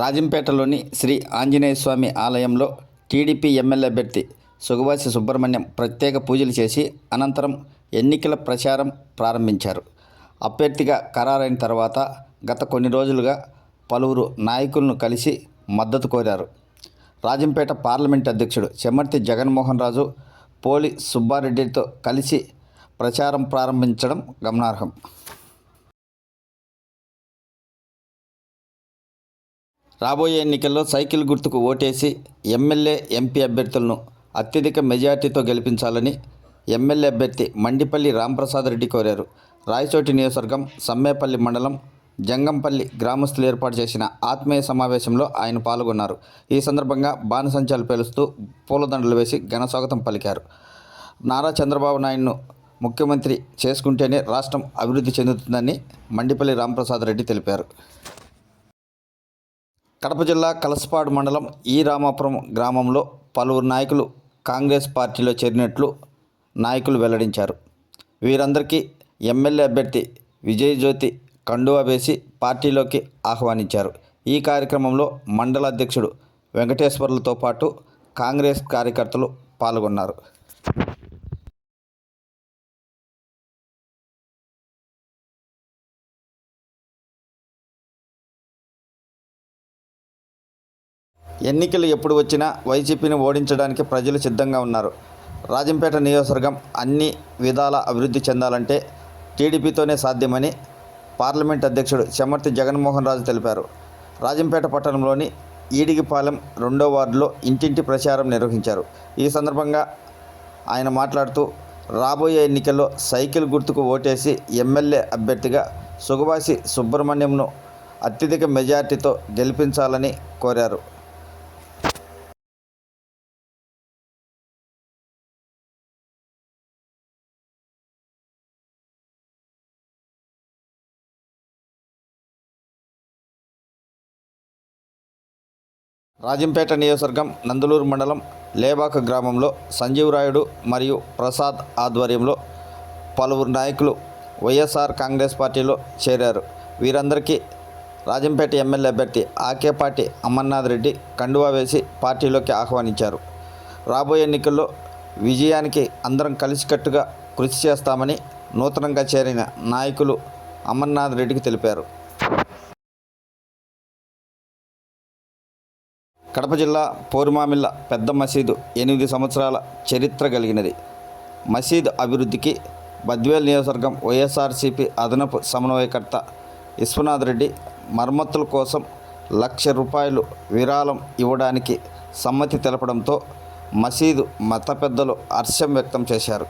రాజంపేటలోని శ్రీ ఆంజనేయ స్వామి ఆలయంలో TDP MLA అభ్యర్థి సుగవాసి సుబ్రహ్మణ్యం ప్రత్యేక పూజలు చేసి అనంతరం ఎన్నికల ప్రచారం ప్రారంభించారు. అభ్యర్థిగా ఖరారైన తర్వాత గత కొన్ని రోజులుగా పలువురు నాయకులను కలిసి మద్దతు కోరారు. రాజంపేట పార్లమెంట్ అధ్యక్షుడు చెమర్తి జగన్మోహన్ రాజు, పోలి సుబ్బారెడ్డితో కలిసి ప్రచారం ప్రారంభించడం గమనార్హం. రాబోయే ఎన్నికల్లో సైకిల్ గుర్తుకు ఓటేసి ఎమ్మెల్యే, ఎంపీ అభ్యర్థులను అత్యధిక మెజార్టీతో గెలిపించాలని ఎమ్మెల్యే అభ్యర్థి మండిపల్లి రాంప్రసాద్ రెడ్డి కోరారు. రాయచోటి నియోజకవర్గం సమ్మేపల్లి మండలం జంగంపల్లి గ్రామస్తులు ఏర్పాటు చేసిన ఆత్మీయ సమావేశంలో ఆయన పాల్గొన్నారు. ఈ సందర్భంగా బాణసంచాలు పేలుస్తూ పూలదండలు వేసి ఘన స్వాగతం పలికారు. నారా చంద్రబాబు నాయుడును ముఖ్యమంత్రి చేసుకుంటేనే రాష్ట్రం అభివృద్ధి చెందుతుందని మండిపల్లి రాంప్రసాద్ రెడ్డి తెలిపారు. కడప జిల్లా కలసపాడు మండలం ఈ రామాపురం గ్రామంలో పలువురు నాయకులు కాంగ్రెస్ పార్టీలో చేరినట్లు నాయకులు వెల్లడించారు. వీరందరికీ ఎమ్మెల్యే అభ్యర్థి విజయజ్యోతి కండువా వేసి పార్టీలోకి ఆహ్వానించారు. ఈ కార్యక్రమంలో మండల అధ్యక్షుడు వెంకటేశ్వర్లతో పాటు కాంగ్రెస్ కార్యకర్తలు పాల్గొన్నారు. ఎన్నికలు ఎప్పుడు వచ్చినా వైసీపీని ఓడించడానికి ప్రజలు సిద్ధంగా ఉన్నారు. రాజంపేట నియోజకవర్గం అన్ని విధాల అభివృద్ధి చెందాలంటే టీడీపీతోనే సాధ్యమని పార్లమెంట్ అధ్యక్షుడు చెమర్తి జగన్మోహన్ రాజు తెలిపారు. రాజంపేట పట్టణంలోని ఈడిగిపాలెం 2వ వార్డులో ఇంటింటి ప్రచారం నిర్వహించారు. ఈ సందర్భంగా ఆయన మాట్లాడుతూ రాబోయే ఎన్నికల్లో సైకిల్ గుర్తుకు ఓటేసి ఎమ్మెల్యే అభ్యర్థిగా సుగవాసి సుబ్రహ్మణ్యంను అత్యధిక మెజార్టీతో గెలిపించాలని కోరారు. రాజంపేట నియోజకవర్గం నందలూరు మండలం లేబాక గ్రామంలో సంజీవరాయుడు మరియు ప్రసాద్ ఆధ్వర్యంలో పలువురు నాయకులు వైఎస్ఆర్ కాంగ్రెస్ పార్టీలో చేరారు. వీరందరికీ రాజంపేట ఎమ్మెల్యే అభ్యర్థి ఆకేపాటి అమర్నాథ్ రెడ్డి కండువా వేసి పార్టీలోకి ఆహ్వానించారు. రాబోయే ఎన్నికల్లో విజయానికి అందరం కలిసికట్టుగా కృషి చేస్తామని నూతనంగా చేరిన నాయకులు అమర్నాథ్ రెడ్డికి తెలిపారు. కడప జిల్లా పోరుమామిళ్ళ పెద్ద మసీదు 8 సంవత్సరాల చరిత్ర కలిగినది. మసీదు అభివృద్ధికి బద్వేల్ నియోజకవర్గం వైఎస్ఆర్సీపీ అదనపు సమన్వయకర్త విశ్వనాథ్ రెడ్డి మరమ్మతుల కోసం ₹1,00,000 విరాళం ఇవ్వడానికి సమ్మతి తెలపడంతో మసీదు మత పెద్దలు హర్షం వ్యక్తం చేశారు.